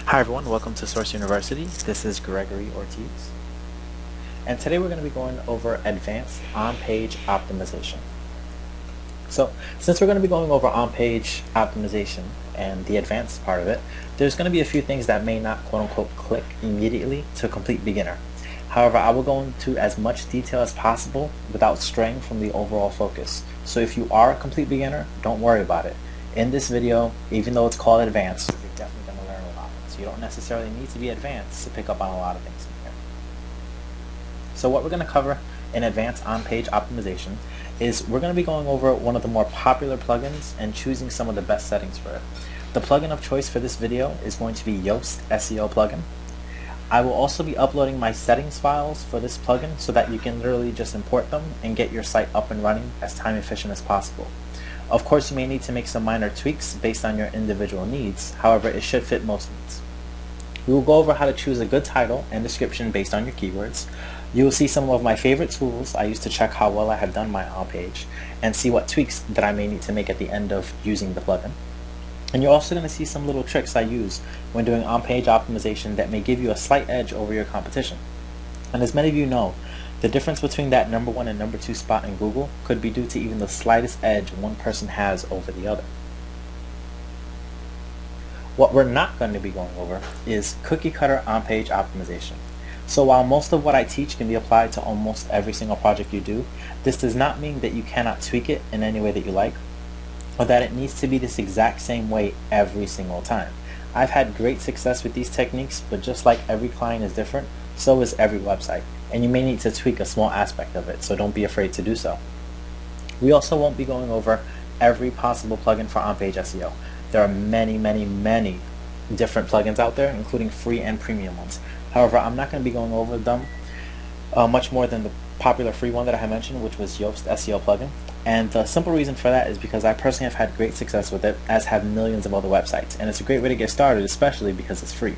Hi everyone, welcome to Source University. This is Gregory Ortiz. And today we're going to be going over advanced on-page optimization. So since we're going to be going over on-page optimization and the advanced part of it, there's going to be a few things that may not quote-unquote click immediately to a complete beginner. However, I will go into as much detail as possible without straying from the overall focus. So if you are a complete beginner, don't worry about it. In this video, even though it's called advanced, you're definitely going to learn a lot. So you don't necessarily need to be advanced to pick up on a lot of things in here. So what we're going to cover in advanced on-page optimization is we're going to be going over one of the more popular plugins and choosing some of the best settings for it. The plugin of choice for this video is going to be Yoast SEO plugin. I will also be uploading my settings files for this plugin so that you can literally just import them and get your site up and running as time efficient as possible. Of course, you may need to make some minor tweaks based on your individual needs. However, it should fit most needs. We will go over how to choose a good title and description based on your keywords. You will see some of my favorite tools I use to check how well I have done my on-page and see what tweaks that I may need to make at the end of using the plugin. And you're also going to see some little tricks I use when doing on-page optimization that may give you a slight edge over your competition. And as many of you know, the difference between that number 1 and number 2 spot in Google could be due to even the slightest edge one person has over the other. What we're not going to be going over is cookie cutter on-page optimization. So while most of what I teach can be applied to almost every single project you do, this does not mean that you cannot tweak it in any way that you like, or that it needs to be this exact same way every single time. I've had great success with these techniques, but just like every client is different, so is every website, and you may need to tweak a small aspect of it, so don't be afraid to do so. We also won't be going over every possible plugin for on-page SEO. There are many different plugins out there, including free and premium ones. However, I'm not going to be going over them much more than the popular free one that I had mentioned, which was Yoast SEO plugin. And the simple reason for that is because I personally have had great success with it, as have millions of other websites. And it's a great way to get started, especially because it's free.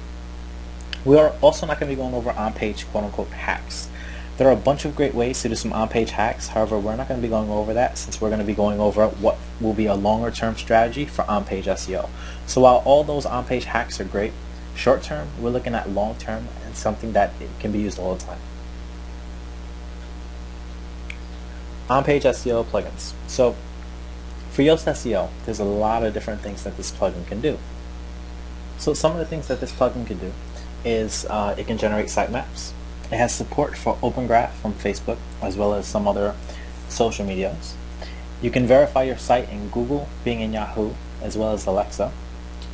We are also not going to be going over on-page quote-unquote hacks. There are a bunch of great ways to do some on-page hacks. However, we're not going to be going over that since we're going to be going over what will be a longer-term strategy for on-page SEO. So while all those on-page hacks are great, short-term, we're looking at long-term and something that can be used all the time. On-page SEO plugins. So for Yoast SEO, there's a lot of different things that this plugin can do. So some of the things that this plugin can do is it can generate sitemaps. It has support for Open Graph from Facebook as well as some other social medias. You can verify your site in Google, Bing, and Yahoo, as well as Alexa.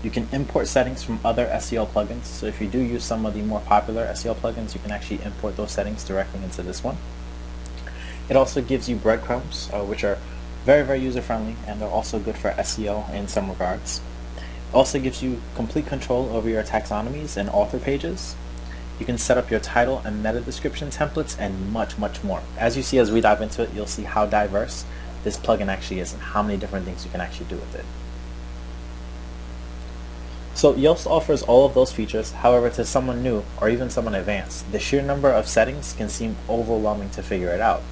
You can import settings from other SEO plugins. So if you do use some of the more popular SEO plugins, you can actually import those settings directly into this one. It also gives you breadcrumbs, which are very user-friendly, and they're also good for SEO in some regards. It also gives you complete control over your taxonomies and author pages. You can set up your title and meta description templates and much more. As you see as we dive into it, you'll see how diverse this plugin actually is and how many different things you can actually do with it. So Yoast offers all of those features. However, to someone new or even someone advanced, the sheer number of settings can seem overwhelming to figure it out.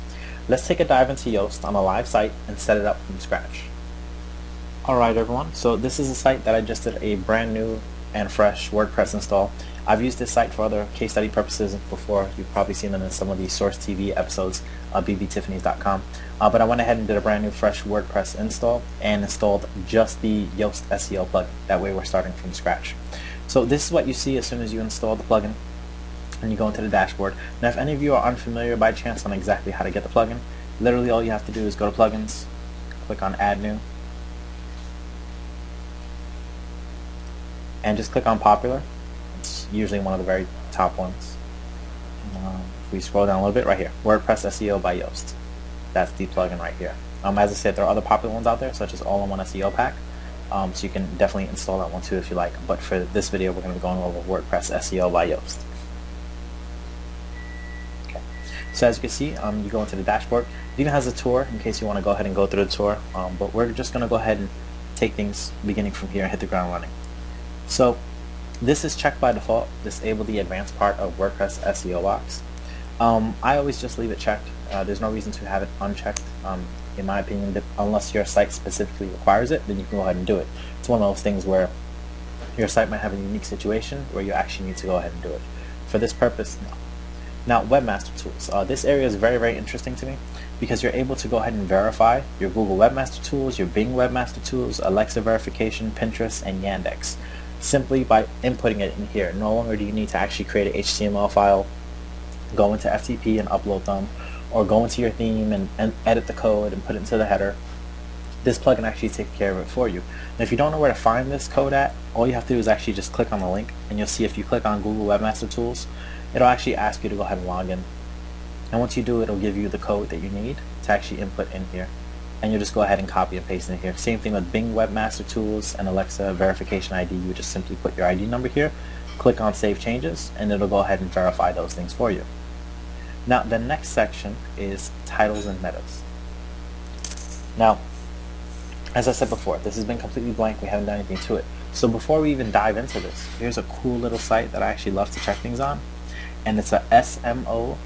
Let's take a dive into Yoast on a live site and set it up from scratch. Alright everyone, so this is a site that I just did a brand new and fresh WordPress install. I've used this site for other case study purposes before. You've probably seen them in some of the Source TV episodes, bbtiffany's.com. But I went ahead and did a brand new fresh WordPress install and installed just the Yoast SEO plugin. That way we're starting from scratch. So this is what you see as soon as you install the plugin and you go into the dashboard. Now if any of you are unfamiliar by chance on exactly how to get the plugin, literally all you have to do is go to plugins, click on add new, and just click on popular. It's usually one of the very top ones. If we scroll down a little bit, right here, WordPress SEO by Yoast. That's the plugin right here. As I said, there are other popular ones out there, such as All-in-One SEO Pack. So you can definitely install that one too if you like. But for this video, we're going to be going over WordPress SEO by Yoast. Okay. So as you can see, you go into the dashboard. It even has a tour in case you want to go ahead and go through the tour. But we're just going to go ahead and take things beginning from here and hit the ground running. So this is checked by default, disable the advanced part of WordPress SEO box. I always just leave it checked. There's no reason to have it unchecked. In my opinion, unless your site specifically requires it, then you can go ahead and do it. It's one of those things where your site might have a unique situation where you actually need to go ahead and do it. For this purpose, no. Now, Webmaster Tools. This area is very, very interesting to me because you're able to go ahead and verify your Google Webmaster Tools, your Bing Webmaster Tools, Alexa verification, Pinterest, and Yandex simply by inputting it in here. No longer do you need to actually create an HTML file, go into FTP and upload them, or go into your theme and edit the code and put it into the header. This plugin actually takes care of it for you. And if you don't know where to find this code at, all you have to do is actually just click on the link, and you'll see if you click on Google Webmaster Tools, it'll actually ask you to go ahead and log in. And once you do, it'll give you the code that you need to actually input in here. And you'll just go ahead and copy and paste it in here. Same thing with Bing Webmaster Tools and Alexa verification ID. You would just simply put your ID number here, click on Save Changes, and it'll go ahead and verify those things for you. Now, the next section is titles and metas. Now, as I said before, this has been completely blank. We haven't done anything to it. So before we even dive into this, here's a cool little site that I actually love to check things on. And it's a smo.noam.com.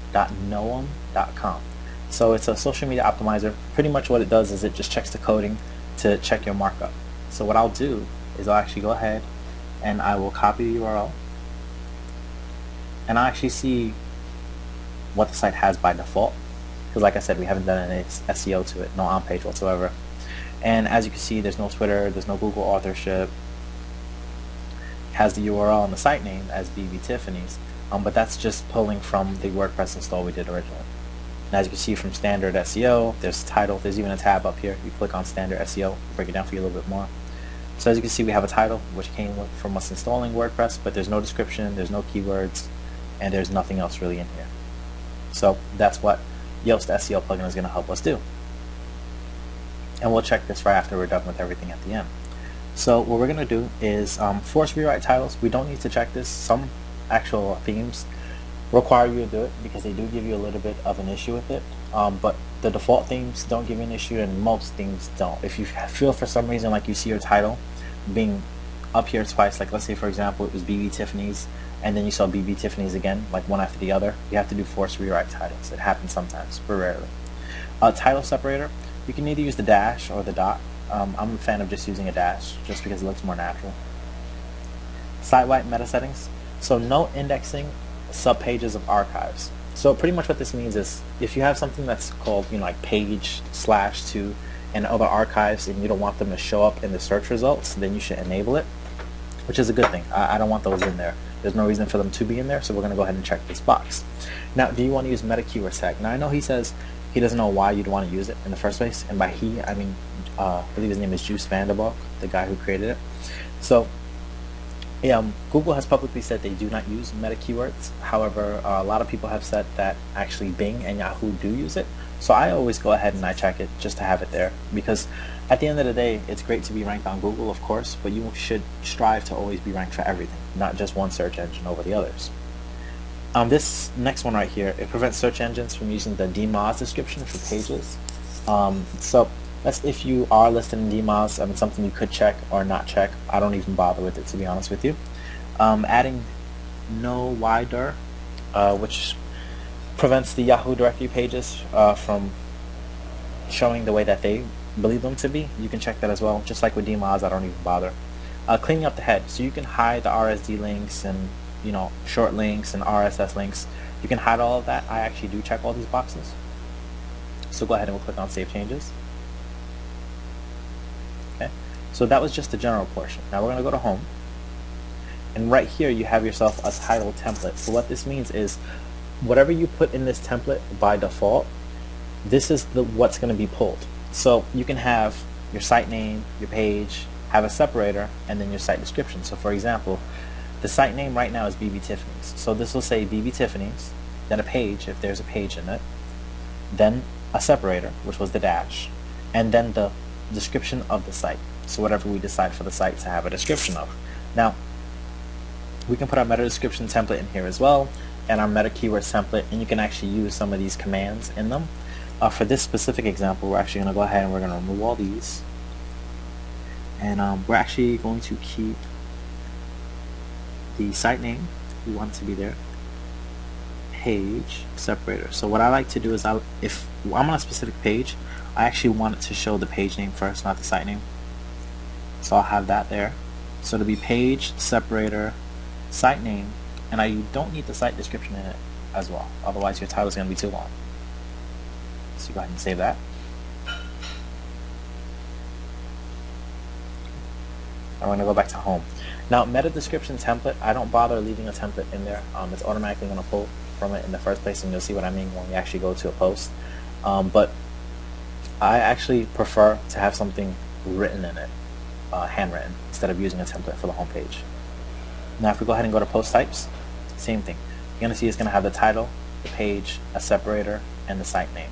So it's a social media optimizer. Pretty much what it does is it just checks the coding to check your markup. So what I'll do is I'll actually go ahead and I will copy the URL. And I'll actually see what the site has by default. Because like I said, we haven't done any SEO to it, no on-page whatsoever. And as you can see, there's no Twitter, there's no Google authorship. It has the URL and the site name as BB Tiffany's, but that's just pulling from the WordPress install we did originally. And as you can see from standard SEO, there's title, there's even a tab up here. You click on standard SEO, break it down for you a little bit more. So as you can see, we have a title which came from us installing WordPress, but there's no description, there's no keywords, and there's nothing else really in here. So that's what Yoast SEO plugin is going to help us do. And we'll check this right after we're done with everything at the end. So what we're going to do is force rewrite titles. We don't need to check this. Some actual themes require you to do it because they do give you a little bit of an issue with it. But the default themes don't give you an issue, and most themes don't. If you feel for some reason like you see your title being up here twice, like let's say for example it was BB Tiffany's, and then you saw BB Tiffany's again, like one after the other, you have to do force rewrite titles. It happens sometimes, but rarely. Title separator. You can either use the dash or the dot. I'm a fan of just using a dash just because it looks more natural. Site-wide meta settings. So no indexing subpages of archives. So pretty much what this means is if you have something that's called like page/to and other archives and you don't want them to show up in the search results, then you should enable it, which is a good thing. I don't want those in there. There's no reason for them to be in there, so we're going to go ahead and check this box. Now, do you want to use meta keyword tag? Now I know he says he doesn't know why you'd want to use it in the first place, and by he, I mean, I believe his name is Juice Vanderbalk, the guy who created it. So, Google has publicly said they do not use meta keywords. However, a lot of people have said that actually Bing and Yahoo do use it. So I always go ahead and I check it just to have it there, because at the end of the day, it's great to be ranked on Google, of course, but you should strive to always be ranked for everything, not just one search engine over the others. This next one right here, it prevents search engines from using the DMOZ description for pages. So that's if you are listed in DMOZ. I mean, something you could check or not check. I don't even bother with it, to be honest with you. Adding no wider, which prevents the Yahoo directory pages from showing the way that they believe them to be. You can check that as well. Just like with DMOZ, I don't even bother. Cleaning up the head, so you can hide the RSD links and short links and RSS links. You can hide all of that. I actually do check all these boxes. So go ahead and we'll click on Save Changes. Okay. So that was just the general portion. Now we're going to go to Home. And right here you have yourself a title template. So what this means is whatever you put in this template by default, this is what's going to be pulled. So you can have your site name, your page, have a separator, and then your site description. So for example, the site name right now is BB Tiffany's. So this will say BB Tiffany's, then a page if there's a page in it, then a separator, which was the dash, and then the description of the site. So whatever we decide for the site to have a description of. Now, we can put our meta description template in here as well, and our meta keywords template, and you can actually use some of these commands in them. For this specific example, we're actually going to go ahead and we're going to remove all these, and we're actually going to keep the site name. We want it to be there. Page separator. So what I like to do is if I'm on a specific page, I actually want it to show the page name first, not the site name. So I'll have that there. So it'll be page, separator, site name, and I don't need the site description in it as well. Otherwise your title is going to be too long. So go ahead and save that. I'm going to go back to home. Now, meta description template, I don't bother leaving a template in there. It's automatically going to pull from it in the first place, and you'll see what I mean when we actually go to a post. But I actually prefer to have something written in it, handwritten, instead of using a template for the home page. Now, if we go ahead and go to post types, same thing. You're going to see it's going to have the title, the page, a separator, and the site name.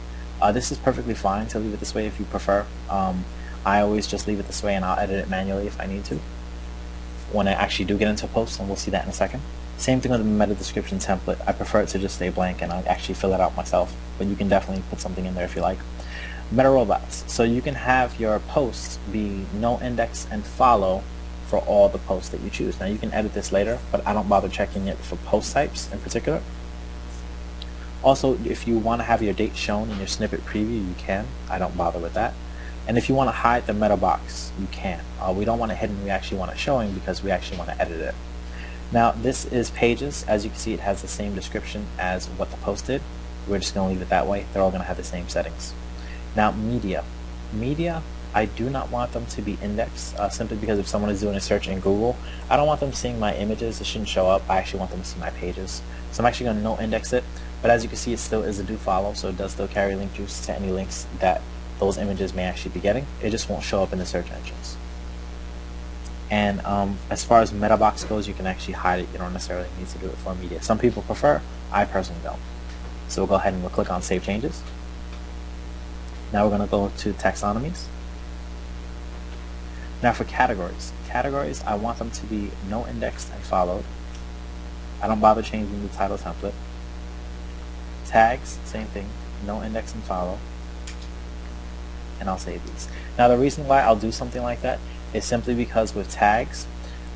This is perfectly fine to leave it this way if you prefer. I always just leave it this way, and I'll edit it manually if I need to when I actually do get into posts, and we'll see that in a second. Same thing with the meta description template. I prefer it to just stay blank, and I actually fill it out myself, but you can definitely put something in there if you like. Meta robots. So you can have your posts be no index and follow for all the posts that you choose. Now you can edit this later, but I don't bother checking it for post types in particular. Also, if you want to have your date shown in your snippet preview, you can. I don't bother with that. And if you want to hide the meta box, you can. We don't want it hidden, we actually want it showing because we actually want to edit it. Now this is pages. As you can see, it has the same description as what the post did. We're just going to leave it that way. They're all going to have the same settings. Now media. Media, I do not want them to be indexed simply because if someone is doing a search in Google, I don't want them seeing my images. It shouldn't show up. I actually want them to see my pages. So I'm actually going to no index it. But as you can see, it still is a do follow, so it does still carry link juice to any links that those images may actually be getting. It just won't show up in the search engines. And as far as meta box goes, you can actually hide it. You don't necessarily need to do it for media. Some people prefer. I personally don't. So we'll go ahead and we'll click on Save Changes. Now we're going to go to taxonomies. Now for categories. Categories, I want them to be no indexed and followed. I don't bother changing the title template. Tags, same thing, no index and follow. And I'll save these. Now the reason why I'll do something like that is simply because with tags,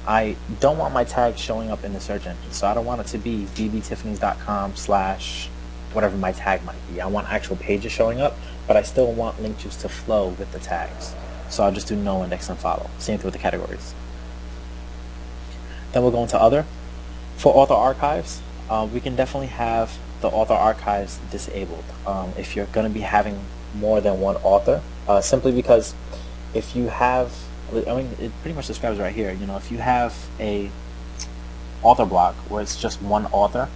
I don't want my tags showing up in the search engine. So I don't want it to be bbtiffany's.com/ whatever my tag might be. I want actual pages showing up, but I still want link juice to flow with the tags. So I'll just do no index and follow. Same thing with the categories. Then we'll go into other. For author archives, we can definitely have the author archives disabled if you're going to be having more than one author, simply because if you have, I mean, it pretty much describes right here, you know, if you have a author block where it's just one author,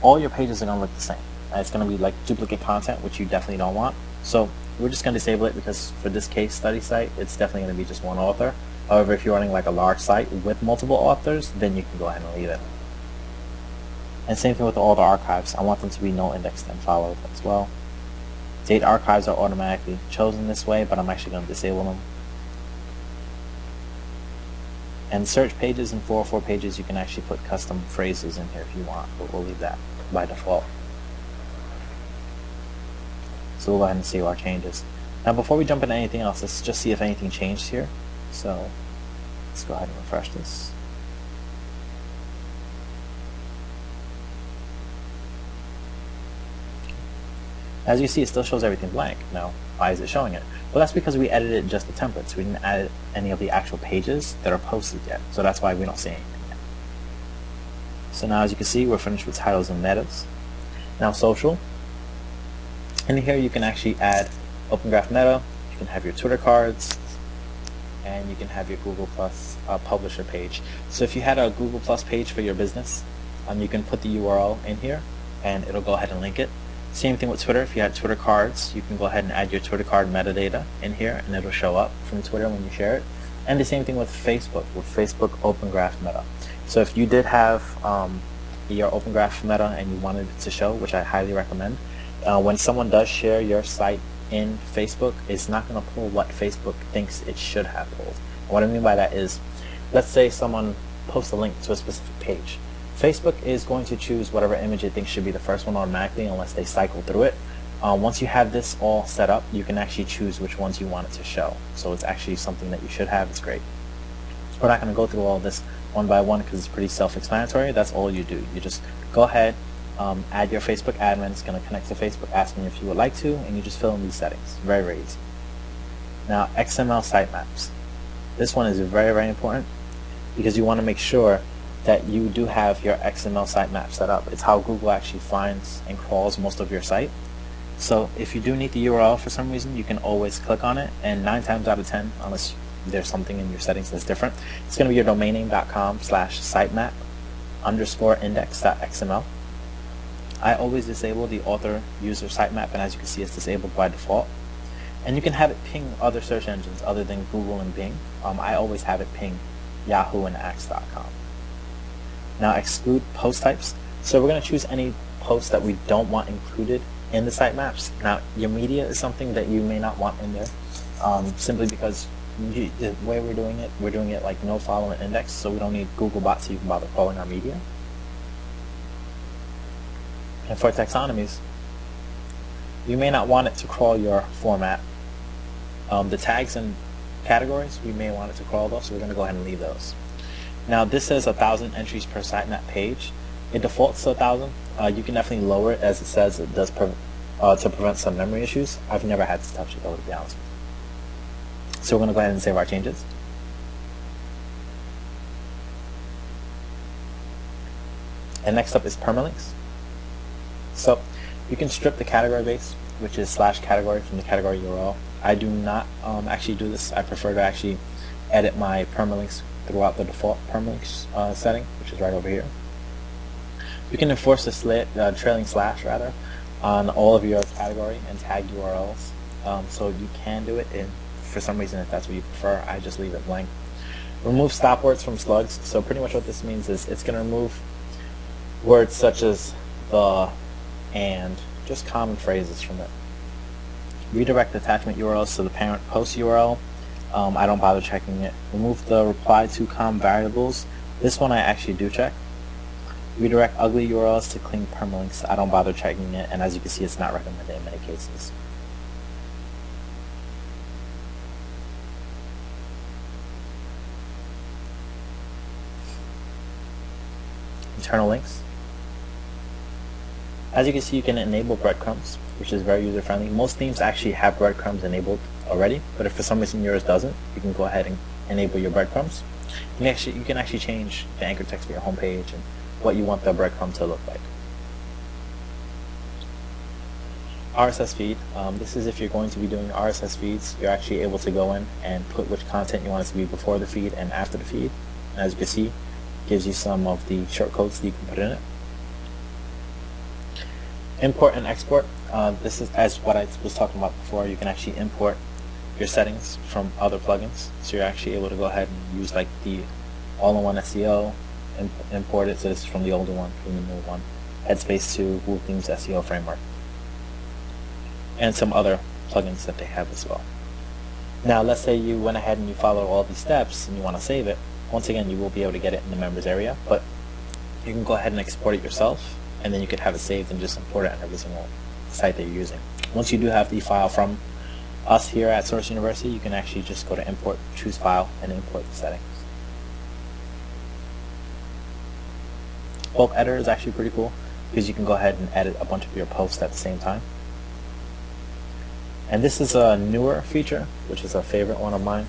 all your pages are going to look the same. It's going to be like duplicate content, which you definitely don't want. So we're just going to disable it because for this case study site, it's definitely going to be just one author. However, if you're running like a large site with multiple authors, then you can go ahead and leave it. And same thing with all the archives. I want them to be no indexed and followed as well. Date archives are automatically chosen this way, but I'm actually going to disable them. And search pages and 404 pages, you can actually put custom phrases in here if you want, but we'll leave that by default. So we'll go ahead and see our changes. Now before we jump into anything else, let's just see if anything changed here. So let's go ahead and refresh this. As you see, it still shows everything blank. Now, why is it showing it? Well, that's because we edited just the templates. We didn't add any of the actual pages that are posted yet. So that's why we don't see anything yet. So now, as you can see, we're finished with titles and metas. Now, social. In here, you can actually add Open Graph Meta. You can have your Twitter cards. And you can have your Google Plus publisher page. So if you had a Google Plus page for your business, you can put the URL in here, and it'll go ahead and link it. Same thing with Twitter. If you had Twitter cards, you can go ahead and add your Twitter card metadata in here, and it'll show up from Twitter when you share it. And the same thing with Facebook Open Graph Meta. So if you did have your Open Graph Meta and you wanted it to show, which I highly recommend, when someone does share your site in Facebook, it's not going to pull what Facebook thinks it should have pulled. And what I mean by that is, let's say someone posts a link to a specific page. Facebook is going to choose whatever image it thinks should be the first one automatically unless they cycle through it. Once you have this all set up, you can actually choose which ones you want it to show. So it's actually something that you should have. It's great. We're not going to go through all of this one by one because it's pretty self-explanatory. That's all you do. You just go ahead, add your Facebook admin. It's going to connect to Facebook, asking if you would like to, and you just fill in these settings. Very, very easy. Now, XML sitemaps. This one is very, very important. because you want to make sure that you do have your XML sitemap set up. It's how Google actually finds and crawls most of your site. So if you do need the URL for some reason, you can always click on it, and 9 times out of 10, unless there's something in your settings that's different, it's going to be your domain name.com/sitemap_index.xml. I always disable the author user sitemap, and as you can see, it's disabled by default. And you can have it ping other search engines other than Google and Bing. I always have it ping Yahoo and Axe.com. Now exclude post types. So we're going to choose any posts that we don't want included in the sitemaps. Now your media is something that you may not want in there, simply because the way we're doing it like no follow and index, so we don't need Googlebot to even bother crawling our media. And for taxonomies, you may not want it to crawl your format. The tags and categories, we may want it to crawl those, so we're going to go ahead and leave those. Now this says 1,000 entries per sitemap page. It defaults to 1,000. You can definitely lower it, as it says it does to prevent some memory issues. I've never had to touch it though, to be honest with you. So we're going to go ahead and save our changes. And next up is permalinks. So you can strip the category base, which is /category, from the category URL. I do not actually do this. I prefer to actually edit my permalinks throughout the default permalinks setting, which is right over here. You can enforce the trailing slash rather on all of your category and tagged URLs. So you can do it, and for some reason, if that's what you prefer, I just leave it blank. Remove stop words from slugs. So pretty much what this means is it's going to remove words such as the, and, just common phrases from it. Redirect attachment URLs to the parent post URL. I don't bother checking it. Remove the reply to com variables. This one I actually do check. Redirect ugly URLs to clean permalinks. I don't bother checking it, and as you can see, it's not recommended in many cases. Internal links. As you can see, you can enable breadcrumbs, which is very user-friendly. Most themes actually have breadcrumbs enabled already, but if for some reason yours doesn't, you can go ahead and enable your breadcrumbs. You can actually change the anchor text for your homepage and what you want the breadcrumb to look like. RSS feed. This is if you're going to be doing RSS feeds, you're actually able to go in and put which content you want it to be before the feed and after the feed. And as you can see, it gives you some of the shortcodes that you can put in it. Import and export. This is as what I was talking about before. You can actually import your settings from other plugins, so you're actually able to go ahead and use like the all-in-one SEO, import it. So this is from the older one, from the new one, Headspace 2, Google Themes SEO framework, and some other plugins that they have as well. Now let's say you went ahead and you followed all these steps and you want to save it. Once again, you will be able to get it in the members area, but you can go ahead and export it yourself, and then you could have it saved and just import it on every single site that you're using. Once you do have the file from us here at Source University, you can actually just go to import, choose file, and import the settings. Bulk editor is actually pretty cool because you can go ahead and edit a bunch of your posts at the same time. And this is a newer feature, which is a favorite one of mine.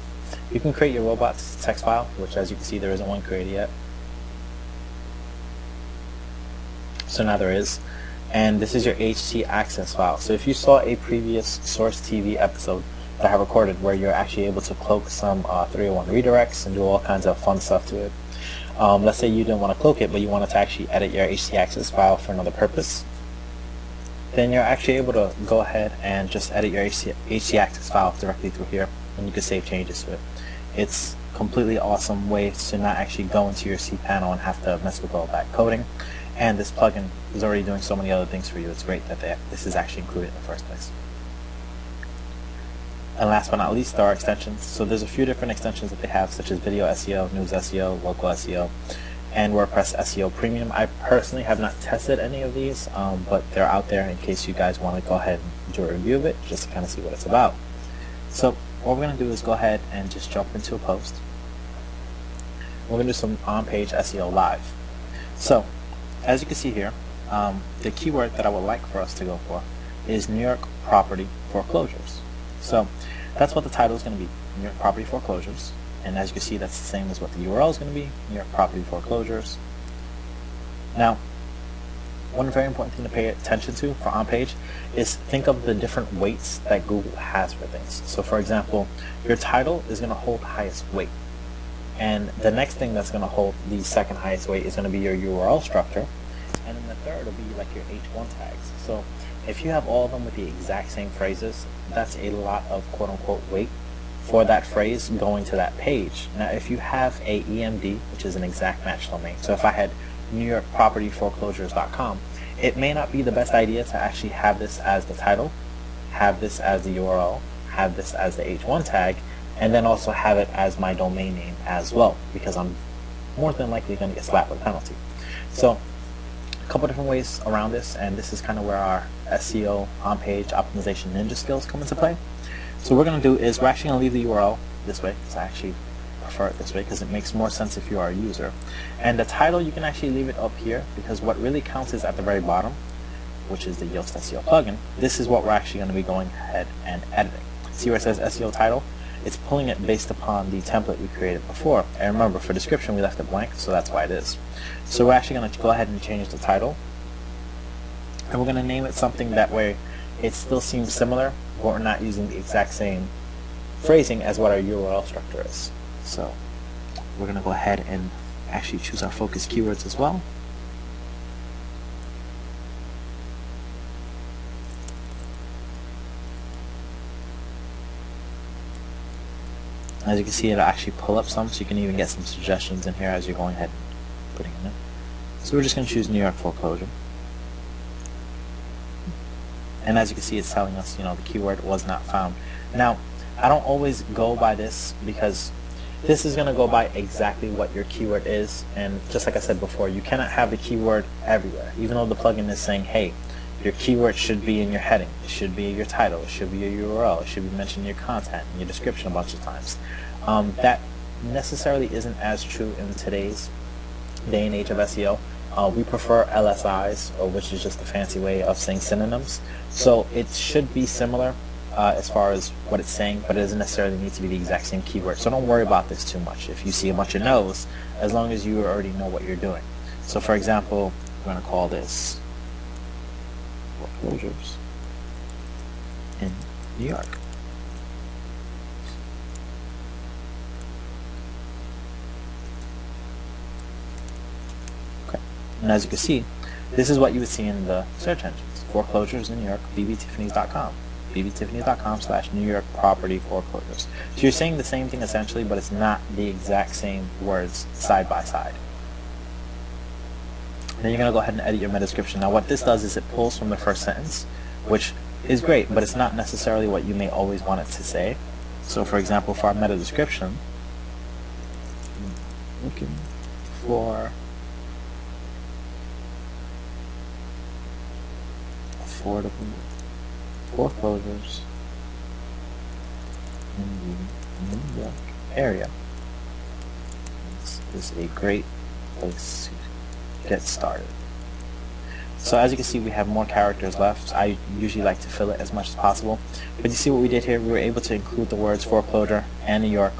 You can create your robots text file, which as you can see there isn't one created yet. So now there is. And this is your HT access file. So if you saw a previous Source TV episode that I have recorded where you're actually able to cloak some 301 redirects and do all kinds of fun stuff to it. Let's say you didn't want to cloak it, but you wanted to actually edit your HT access file for another purpose. Then you're actually able to go ahead and just edit your HT access file directly through here, and you can save changes to it. It's a completely awesome way to not actually go into your cPanel and have to mess with all that coding. And this plugin is already doing so many other things for you. It's great that this is actually included in the first place. And last but not least, there are extensions. So there's a few different extensions that they have, such as Video SEO, News SEO, Local SEO, and WordPress SEO Premium. I personally have not tested any of these, but they're out there in case you guys want to go ahead and do a review of it, just to kind of see what it's about. So what we're going to do is go ahead and just jump into a post. We're going to do some on-page SEO live. So as you can see here, the keyword that I would like for us to go for is New York property foreclosures. So that's what the title is going to be, New York property foreclosures. And as you can see, that's the same as what the URL is going to be, New York property foreclosures. Now, one very important thing to pay attention to for on-page is think of the different weights that Google has for things. So for example, your title is going to hold the highest weight. And the next thing that's going to hold the second highest weight is going to be your URL structure. And then the third will be like your H1 tags. So if you have all of them with the exact same phrases, that's a lot of quote-unquote weight for that phrase going to that page. Now if you have a EMD, which is an exact match domain, so if I had NewYorkPropertyForeclosures.com, it may not be the best idea to actually have this as the title, have this as the URL, have this as the H1 tag, and then also have it as my domain name as well, because I'm more than likely going to get slapped with a penalty. So a couple different ways around this, and this is kind of where our SEO on-page optimization ninja skills come into play. So what we're going to do is we're actually going to leave the URL this way, because I actually prefer it this way because it makes more sense if you are a user. And the title, you can actually leave it up here, because what really counts is at the very bottom, which is the Yoast SEO plugin. This is what we're actually going to be going ahead and editing. See where it says SEO title? It's pulling it based upon the template we created before. And remember, for description we left it blank, so that's why it is. So we're actually going to go ahead and change the title, and we're going to name it something that way it still seems similar, but we're not using the exact same phrasing as what our URL structure is. So we're going to go ahead and actually choose our focus keywords as well. As you can see, it'll actually pull up some, so you can even get some suggestions in here as you're going ahead and putting in it. So we're just going to choose New York foreclosure. And as you can see, it's telling us, the keyword was not found. Now, I don't always go by this, because this is going to go by exactly what your keyword is. And just like I said before, you cannot have the keyword everywhere. Even though the plugin is saying, hey, your keyword should be in your heading, it should be your title, it should be your URL, it should be mentioned in your content, in your description a bunch of times. That necessarily isn't as true in today's day and age of SEO. We prefer LSIs, which is just a fancy way of saying synonyms. So it should be similar as far as what it's saying, but it doesn't necessarily need to be the exact same keyword. So don't worry about this too much. If you see a bunch of no's, as long as you already know what you're doing. So for example, we're going to call this foreclosures in New York. Okay. And as you can see, this is what you would see in the search engines. Foreclosures in New York, bbtiffany's.com. bbtiffany's.com/New York property foreclosures. So you're saying the same thing essentially, but it's not the exact same words side by side. Then you're going to go ahead and edit your meta description. Now what this does is it pulls from the first sentence, which is great, but it's not necessarily what you may always want it to say. So for example, for our meta description, looking for affordable foreclosures in the New York area. This is a great place to get started. So as you can see, we have more characters left. I usually like to fill it as much as possible, but you see what we did here? We were able to include the words foreclosure and New York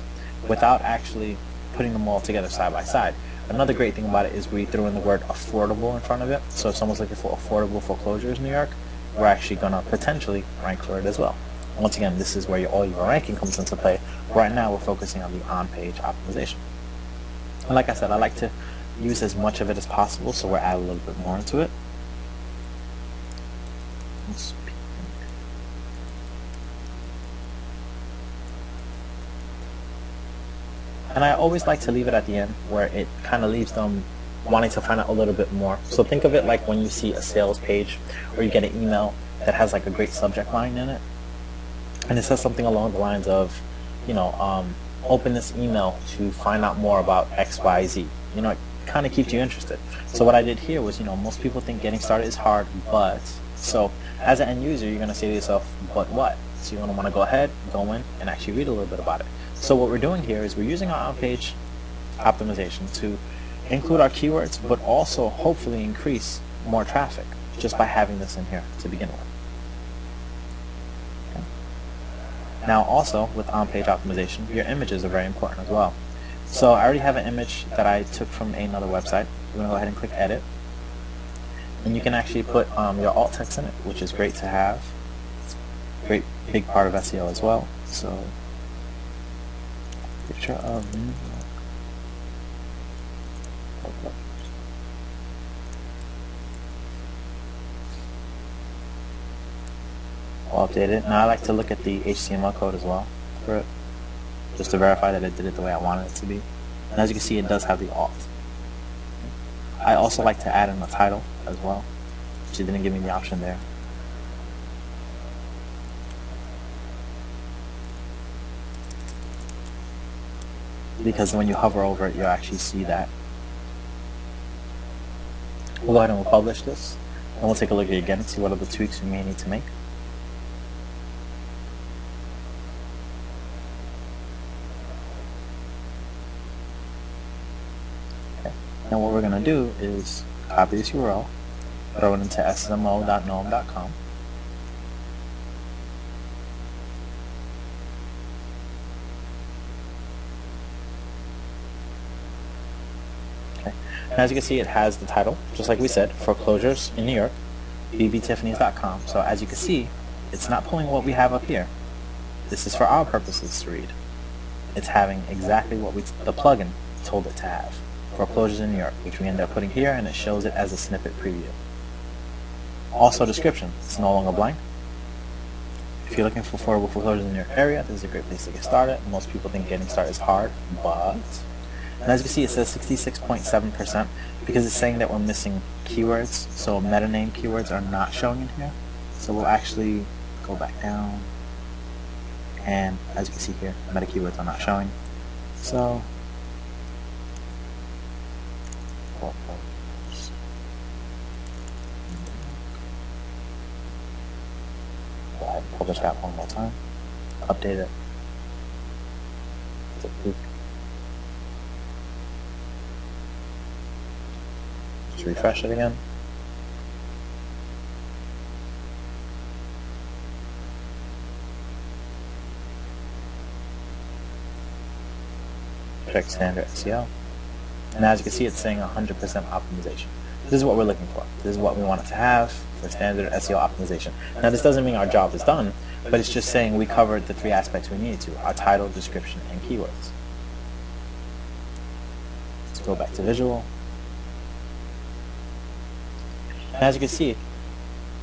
without actually putting them all together side by side. Another great thing about it is we threw in the word affordable in front of it. So if someone's looking for affordable foreclosures in New York, we're actually going to potentially rank for it as well. Once again, this is where all your ranking comes into play. Right now we're focusing on the on-page optimization. And like I said, I like to use as much of it as possible, so we're adding a little bit more into it. And I always like to leave it at the end, where it kind of leaves them wanting to find out a little bit more. So think of it like when you see a sales page, or you get an email that has like a great subject line in it, and it says something along the lines of, open this email to find out more about XYZ. It kind of keeps you interested. So what I did here was, most people think getting started is hard, but, so as an end user, you're going to say to yourself, but what? So you're going to want to go ahead, go in, and actually read a little bit about it. So what we're doing here is we're using our on-page optimization to include our keywords, but also hopefully increase more traffic just by having this in here to begin with. Okay. Now also, with on-page optimization, your images are very important as well. So I already have an image that I took from another website. We're going to go ahead and click Edit. And you can actually put your alt text in it, which is great to have. It's a great big part of SEO as well. So, picture of New York. I'll update it. Now I like to look at the HTML code as well for it, just to verify that it did it the way I wanted it to be. And as you can see, it does have the alt. I also like to add in a title as well, which it didn't give me the option there. Because when you hover over it, you'll actually see that. We'll go ahead and we'll publish this, and we'll take a look at it again and see what other tweaks we may need to make. Now what we're going to do is copy this URL, throw it into smo.gnome.com. Okay. Now as you can see, it has the title, just like we said, foreclosures in New York, bbtiffany's.com. So as you can see, it's not pulling what we have up here. This is for our purposes to read. It's having exactly what the plugin told it to have. Foreclosures in New York, which we end up putting here, and it shows it as a snippet preview. Also description, it's no longer blank. If you're looking for affordable foreclosures in your area, this is a great place to get started. Most people think getting started is hard, but as you can see, it says 66.7% because it's saying that we're missing keywords, so meta name keywords are not showing in here. So we'll actually go back down, and as you can see here, meta keywords are not showing. So go ahead and publish that one more time. Update it. Just refresh it again. Check standard SEO. And as you can see, it's saying 100% optimization. This is what we're looking for. This is what we want it to have for standard SEO optimization. Now this doesn't mean our job is done, but it's just saying we covered the 3 aspects we needed to: our title, description, and keywords. Let's go back to visual. And as you can see,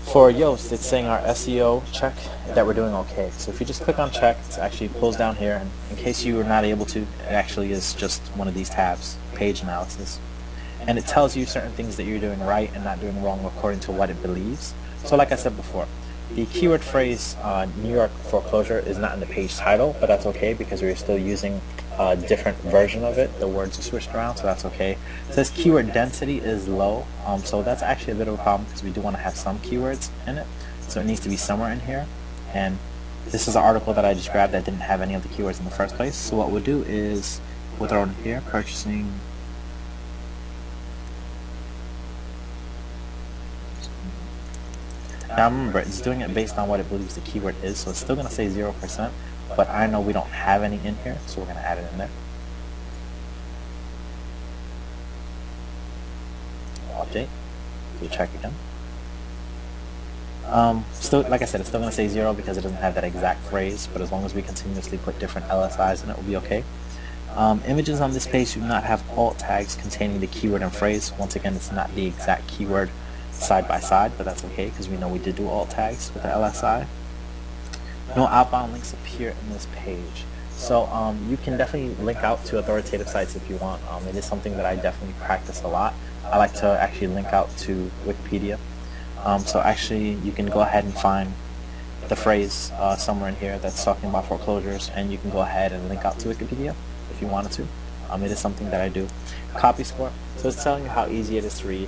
for Yoast, it's saying our SEO check that we're doing okay. So if you just click on check, it actually pulls down here, and in case you were not able to, it actually is just one of these tabs, page analysis. And it tells you certain things that you're doing right and not doing wrong according to what it believes. So like I said before, the keyword phrase New York foreclosure is not in the page title, but that's okay because we're still using a different version of it. The words are switched around, so that's okay. It says keyword density is low, so that's actually a bit of a problem because we do want to have some keywords in it, so it needs to be somewhere in here. And this is an article that I just grabbed that didn't have any of the keywords in the first place. So what we'll do is we'll throw it in here, purchasing. Now remember, it's doing it based on what it believes the keyword is, so it's still going to say 0%, but I know we don't have any in here, so we're going to add it in there. Update, we'll check again. Still, like I said, it's still going to say 0 because it doesn't have that exact phrase, but as long as we continuously put different LSIs in it, we'll be okay. Images on this page do not have alt tags containing the keyword and phrase. Once again, it's not the exact keyword side by side, but that's okay because we know we did do alt tags with the LSI. No outbound links appear in this page. So you can definitely link out to authoritative sites if you want. It is something that I definitely practice a lot. I like to actually link out to Wikipedia. So actually you can go ahead and find the phrase somewhere in here that's talking about foreclosures, and you can go ahead and link out to Wikipedia if you wanted to. It is something that I do. Copy score, so it's telling you how easy it is to read.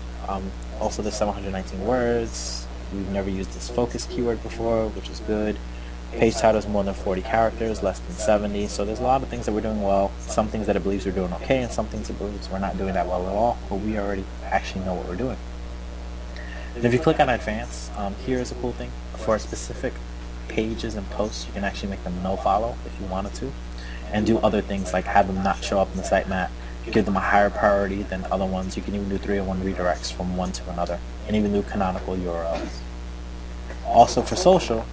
Also, there's 719 words. We've never used this focus keyword before, which is good. Page title is more than 40 characters, less than 70. So there's a lot of things that we're doing well. Some things that it believes we're doing okay, and some things it believes we're not doing that well at all, but we already actually know what we're doing. And if you click on advanced, here is a cool thing. For a specific pages and posts, you can actually make them no follow if you wanted to, and do other things like have them not show up in the sitemap, give them a higher priority than other ones. You can even do 301 redirects from one to another, and even do canonical URLs. Also for social,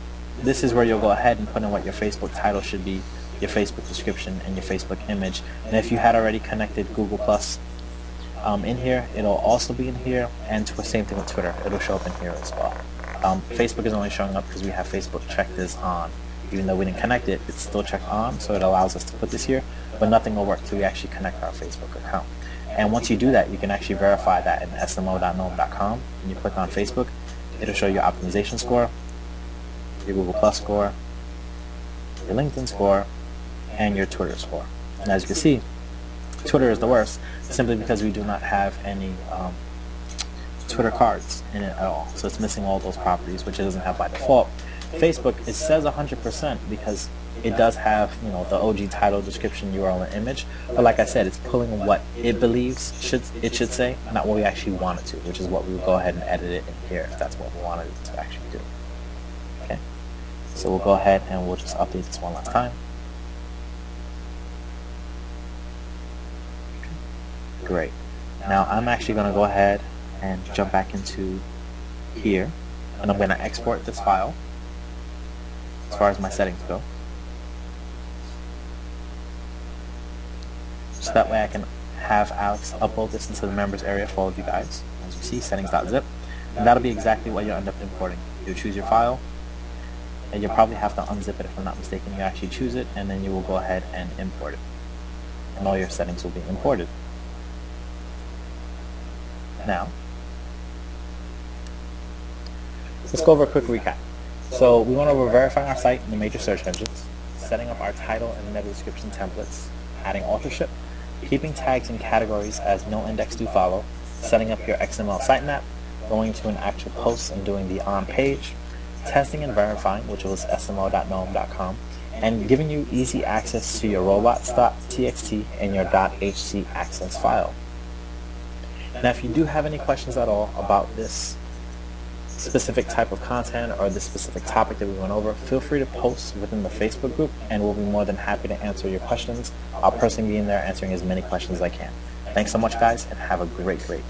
this is where you'll go ahead and put in what your Facebook title should be, your Facebook description, and your Facebook image. And if you had already connected Google Plus in here, it'll also be in here, and same thing with Twitter, it'll show up in here as well. Facebook is only showing up because we have Facebook checked as on. Even though we didn't connect it, it's still checked on, so it allows us to put this here, but nothing will work till we actually connect our Facebook account. And once you do that, you can actually verify that in smo.gnome.com. When you click on Facebook, it'll show your optimization score, your Google Plus score, your LinkedIn score, and your Twitter score. And as you can see, Twitter is the worst, simply because we do not have any Twitter cards in it at all. So it's missing all those properties, which it doesn't have by default. Facebook, it says 100% because it does have, you know, the OG title, description, URL, and image. But like I said, it's pulling what it believes it should say, not what we actually want it to, which is what we will go ahead and edit it in here if that's what we wanted it to actually do. Okay, so we'll go ahead and we'll just update this one last time. Great. Now I'm actually going to go ahead and jump back into here, and I'm going to export this file as far as my settings go, so that way I can have Alex upload this into the members area for all of you guys. As you see, settings.zip, and that'll be exactly what you'll end up importing. You'll choose your file, and you'll probably have to unzip it if I'm not mistaken. You actually choose it, and then you will go ahead and import it, and all your settings will be imported. Now, let's go over a quick recap. So we went over verifying our site in the major search engines, setting up our title and meta description templates, adding authorship, keeping tags and categories as no index do follow, setting up your XML sitemap, going to an actual post and doing the on page, testing and verifying, which was smo.gnome.com, and giving you easy access to your robots.txt and your .hc access file. Now, if you do have any questions at all about this specific type of content or this specific topic that we went over, feel free to post within the Facebook group, and we'll be more than happy to answer your questions. I'll personally be in there answering as many questions as I can. Thanks so much, guys, and have a great day.